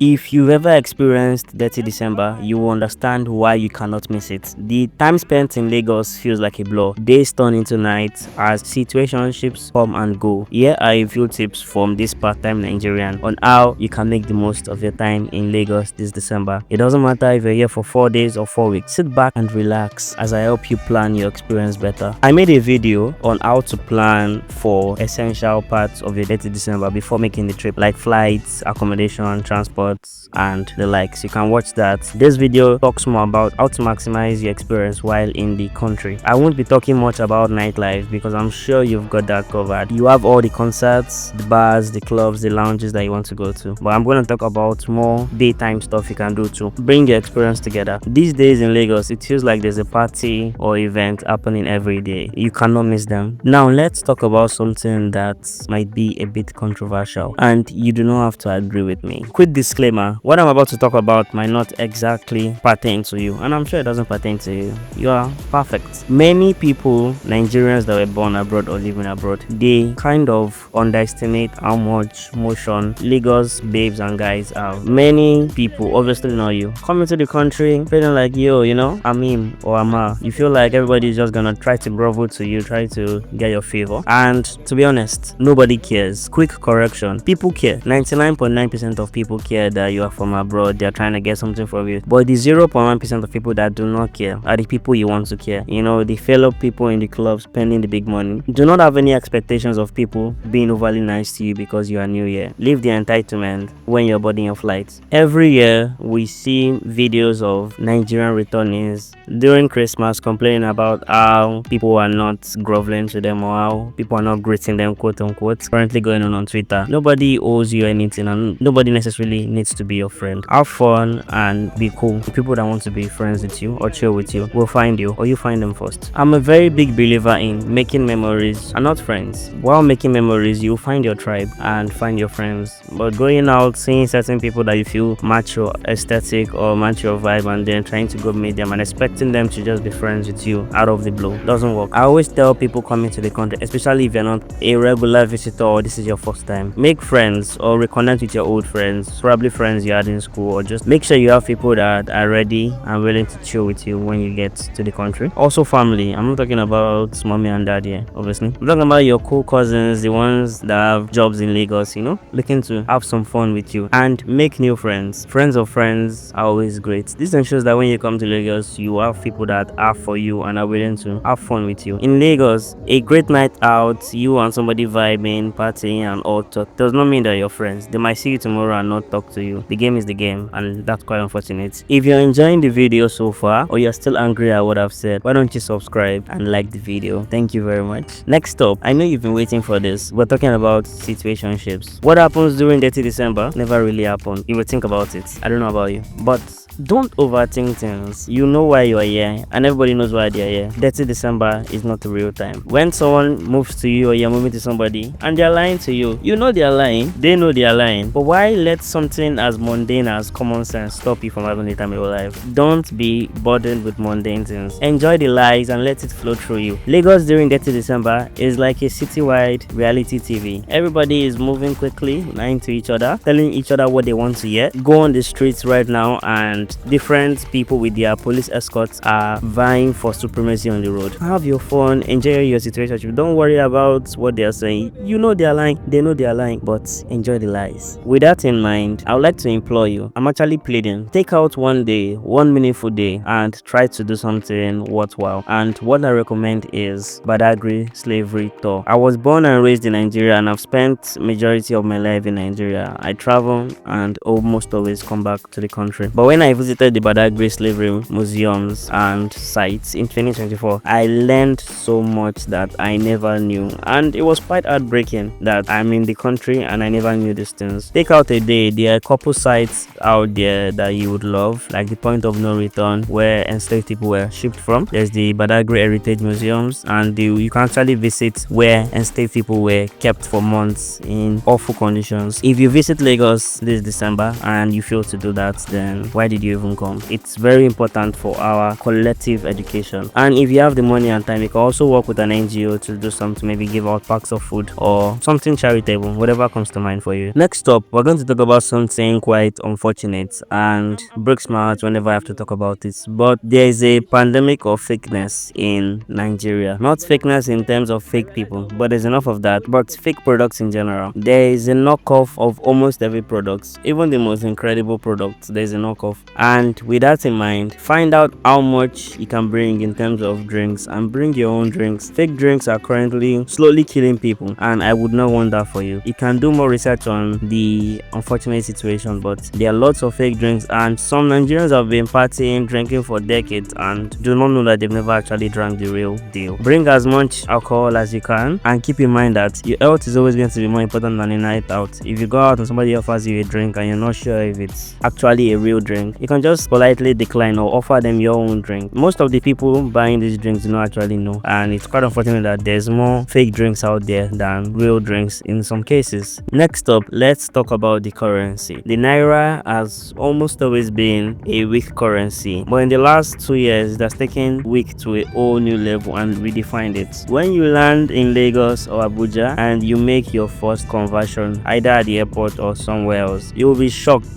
If you've ever experienced Detty December, you will understand why you cannot miss it. The time spent in Lagos feels like a blur. Days turn into nights as situationships come and go. Here are a few tips from this part-time Nigerian on how you can make the most of your time in Lagos this December. It doesn't matter if you're here for 4 days or 4 weeks. Sit back and relax as I help you plan your experience better. I made a video on how to plan for essential parts of your Detty December before making the trip, like flights, accommodation, transport, and the likes. You can watch that. This video talks more about how to maximize your experience while in the country. I won't be talking much about nightlife because I'm sure you've got that covered. You have all the concerts, the bars, the clubs, the lounges that you want to go to, but I'm going to talk about more daytime stuff you can do to bring your experience together. These days in Lagos, it feels like there's a party or event happening every day. You cannot miss them. Now let's talk about something that might be a bit controversial, and you do not have to agree with me. Quick disclaimer, what I'm about to talk about might not exactly pertain to you, and I'm sure it doesn't pertain to you. You are perfect. Many people, Nigerians that were born abroad or living abroad, they kind of underestimate how much motion Lagos babes and guys have. Many people, obviously not you, come into the country feeling like, yo, you know, I'm him or I'm her. You feel like everybody's just gonna try to grovel to you, try to get your favor, and to be honest, nobody cares. Quick correction, people care. 99.9% of people care that you are from abroad, they're trying to get something from you, but the 0.1% of people that do not care are the people you want to care. You know, the fellow people in the club spending the big money. Do not have any expectations of people being overly nice to you because you are new here. Leave the entitlement when you're boarding your flight. Every year we see videos of Nigerian returnees during Christmas complaining about how people are not groveling to them or how people are not greeting them, quote unquote. Currently going on Twitter. Nobody owes you anything and nobody necessarily needs to be your friend. Have fun and be cool. The people that want to be friends with you or chill with you will find you, or you find them first. I'm a very big believer in making memories and not friends. While making memories, you'll find your tribe and find your friends. But going out, seeing certain people that you feel match your aesthetic or match your vibe and then trying to go meet them and expecting them to just be friends with you out of the blue doesn't work. I always tell people coming to the country, especially if you're not a regular visitor or this is your first time, make friends or reconnect with your old friends, probably friends you had in school, or just make sure you have people that are ready and willing to chill with you when you get to the country. Also family, I'm not talking about mommy and dad here, obviously. I'm talking about your cool cousins, the ones that have jobs in Lagos, you know, looking to have some fun with you and make new friends. Friends of friends are always great. This ensures that when you come to Lagos, you have people that are for you and are willing to have fun with you. In Lagos, a great night out, you and somebody vibing, partying and all talk does not mean that you're friends. They might see you tomorrow and not talk to you. The game is the game, and that's quite unfortunate. If you're enjoying the video so far or you're still angry at what I've said, why don't you subscribe and like the video? Thank you very much. Next up, I know you've been waiting for this. We're talking about situationships. What happens during Detty December never really happened. You would think about it. I don't know about you, but don't overthink things. You know why you are here and everybody knows why they are here. Detty December is not the real time. When someone moves to you or you're moving to somebody and they're lying to you, you know they're lying, they know they're lying, but why let something as mundane as common sense stop you from having the time of your life? Don't be burdened with mundane things. Enjoy the lies and let it flow through you. Lagos during Detty December is like a citywide reality TV. Everybody is moving quickly, lying to each other, telling each other what they want to hear. Go on the streets right now and different people with their police escorts are vying for supremacy on the road. Have your fun, enjoy your situation. Don't worry about what they are saying. You know they are lying, they know they are lying, but enjoy the lies. With that in mind, I would like to implore you, I'm actually pleading, take out one day, one meaningful day and try to do something worthwhile. And what I recommend is Badagry Slavery Tour. I was born and raised in Nigeria and I've spent majority of my life in Nigeria. I travel and almost always come back to the country. But when I visited the Badagry slavery museums and sites in 2024, I learned so much that I never knew, and it was quite heartbreaking that I'm in the country and I never knew these things. Take out a day. There are a couple sites out there that you would love, like the Point of No Return where enslaved people were shipped from. There's the Badagry Heritage Museums, and you can actually visit where enslaved people were kept for months in awful conditions. If you visit Lagos this December and you fail to do that, then why did did you even come? It's very important for our collective education. And if you have the money and time, you can also work with an NGO to do something, maybe give out packs of food or something charitable, whatever comes to mind for you. Next up, we're going to talk about something quite unfortunate and breaks my heart whenever I have to talk about it. But there is a pandemic of fakeness in Nigeria. Not fakeness in terms of fake people, but there's enough of that. But fake products in general. There is a knockoff of almost every product. Even the most incredible products, there's a knockoff. And with that in mind, find out how much you can bring in terms of drinks and bring your own drinks. Fake drinks are currently slowly killing people, and I would not want that for you. You can do more research on the unfortunate situation, but there are lots of fake drinks, and some Nigerians have been partying, drinking for decades and do not know that they've never actually drank the real deal. Bring as much alcohol as you can, and keep in mind that your health is always going to be more important than a night out. If you go out and somebody offers you a drink and you're not sure if it's actually a real drink, you can just politely decline or offer them your own drink. Most of the people buying these drinks do not actually know, and it's quite unfortunate that there's more fake drinks out there than real drinks in some cases. Next up, let's talk about the currency. The naira has almost always been a weak currency, but in the last 2 years it has taken weak to a whole new level and redefined it. When you land in Lagos or Abuja and you make your first conversion either at the airport or somewhere else, you will be shocked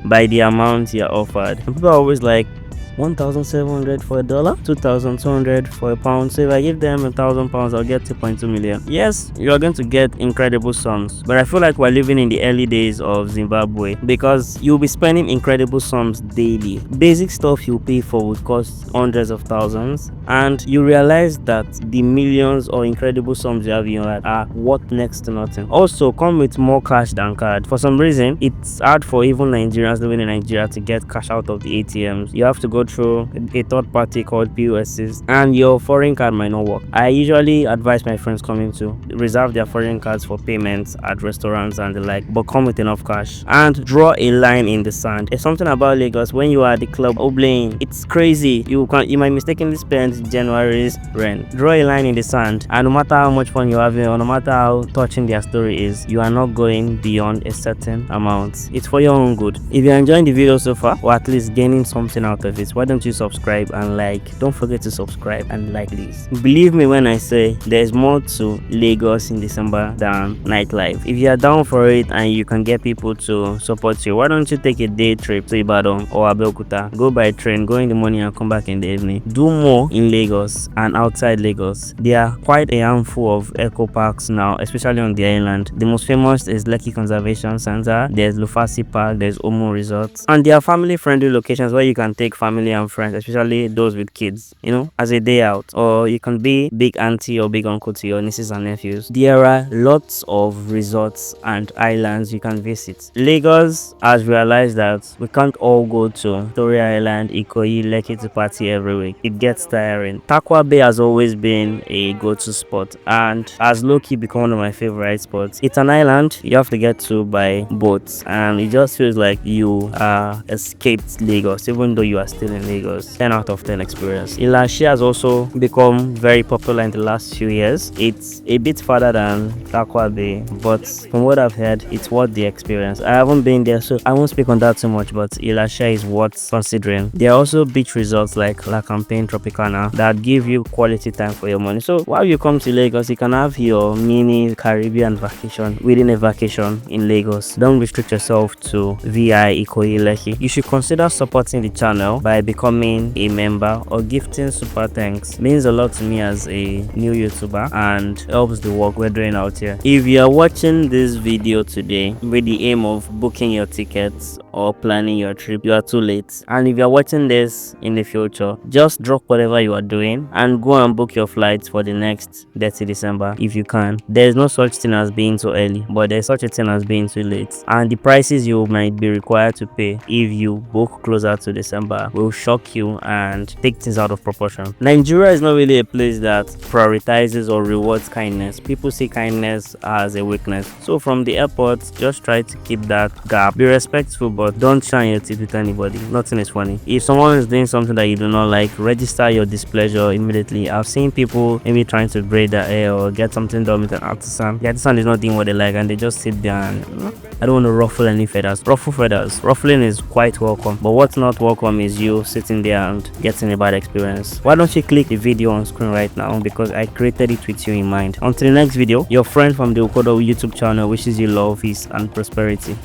by the amount you're offered. And people are always like, 1,700 for $1, 2,200 for £1. So if I give them £1,000, I'll get 2.2 million. Yes, you are going to get incredible sums, but I feel like we're living in the early days of Zimbabwe, because you'll be spending incredible sums daily. Basic stuff you pay for would cost hundreds of thousands, and you realize that the millions or incredible sums you have in your life are worth next to nothing. Also, come with more cash than card. For some reason, it's hard for even Nigerians living in Nigeria to get cash out of the ATMs. You have to go through a third party called POSs, and your foreign card might not work. I usually advise my friends coming to reserve their foreign cards for payments at restaurants and the like, but come with enough cash and draw a line in the sand. It's something about Lagos. When you are at the club oblaying, it's crazy. You might mistakenly spend January's rent. Draw a line in the sand, and no matter how much fun you're having or no matter how touching their story is, you are not going beyond a certain amount. It's for your own good. If you're enjoying the video so far, or at least gaining something out of it, why don't you subscribe and like? Don't forget to subscribe and like, please. Believe me when I say there's more to Lagos in December than nightlife. If you are down for it and you can get people to support you, why don't you take a day trip to Ibadan or Abeokuta? Go by train, go in the morning and come back in the evening. Do more in Lagos and outside Lagos. There are quite a handful of eco parks now, especially on the island. The most famous is Lekki Conservation Center, there's Lufasi Park, there's Omo Resorts, and there are family friendly locations where you can take family and friends, especially those with kids, as a day out. Or you can be big auntie or big uncle to your nieces and nephews. There are lots of resorts and islands you can visit. Lagos has realized that we can't all go to Victoria Island, Ikoyi, Lekki to party every week. It gets tiring. Takwa Bay has always been a go-to spot and has low-key become one of my favorite spots. It's an island you have to get to by boat, and it just feels like you escaped Lagos even though you are still in Lagos. 10 out of 10 experience. Ilashi has also become very popular in the last few years. It's a bit farther than Takwa Bay, but from what I've heard, it's worth the experience. I haven't been there, so I won't speak on that too much, but Ilashi is worth considering. There are also beach resorts like La Campagne Tropicana that give you quality time for your money. So while you come to Lagos, you can have your mini Caribbean vacation within a vacation in Lagos. Don't restrict yourself to VI, Ikoyi, Lekki. You should consider supporting the channel by becoming a member or gifting super thanks. It means a lot to me as a new YouTuber and helps the work we're doing out here. If you are watching this video today with the aim of booking your tickets or planning your trip, you are too late. And if you are watching this in the future, just drop whatever you are doing and go and book your flights for the next Detty December if you can. There is no such thing as being too early, but there is such a thing as being too late. And the prices you might be required to pay if you book closer to December will will shock you and take things out of proportion. Nigeria is not really a place that prioritizes or rewards kindness. People see kindness as a weakness. So from the airport, just try to keep that gap. Be respectful, but don't shine your teeth with anybody. Nothing is funny. If someone is doing something that you do not like, register your displeasure immediately. I've seen people maybe trying to braid their hair or get something done with an artisan. The artisan is not doing what they like and they just sit there and I don't want to ruffle any feathers. Ruffle feathers. Ruffling is quite welcome, but what's not welcome is you sitting there and getting a bad experience. Why don't you click the video on screen right now, because I created it with you in mind. Until the next video, your friend from the Ukodo YouTube channel wishes you love, peace and prosperity.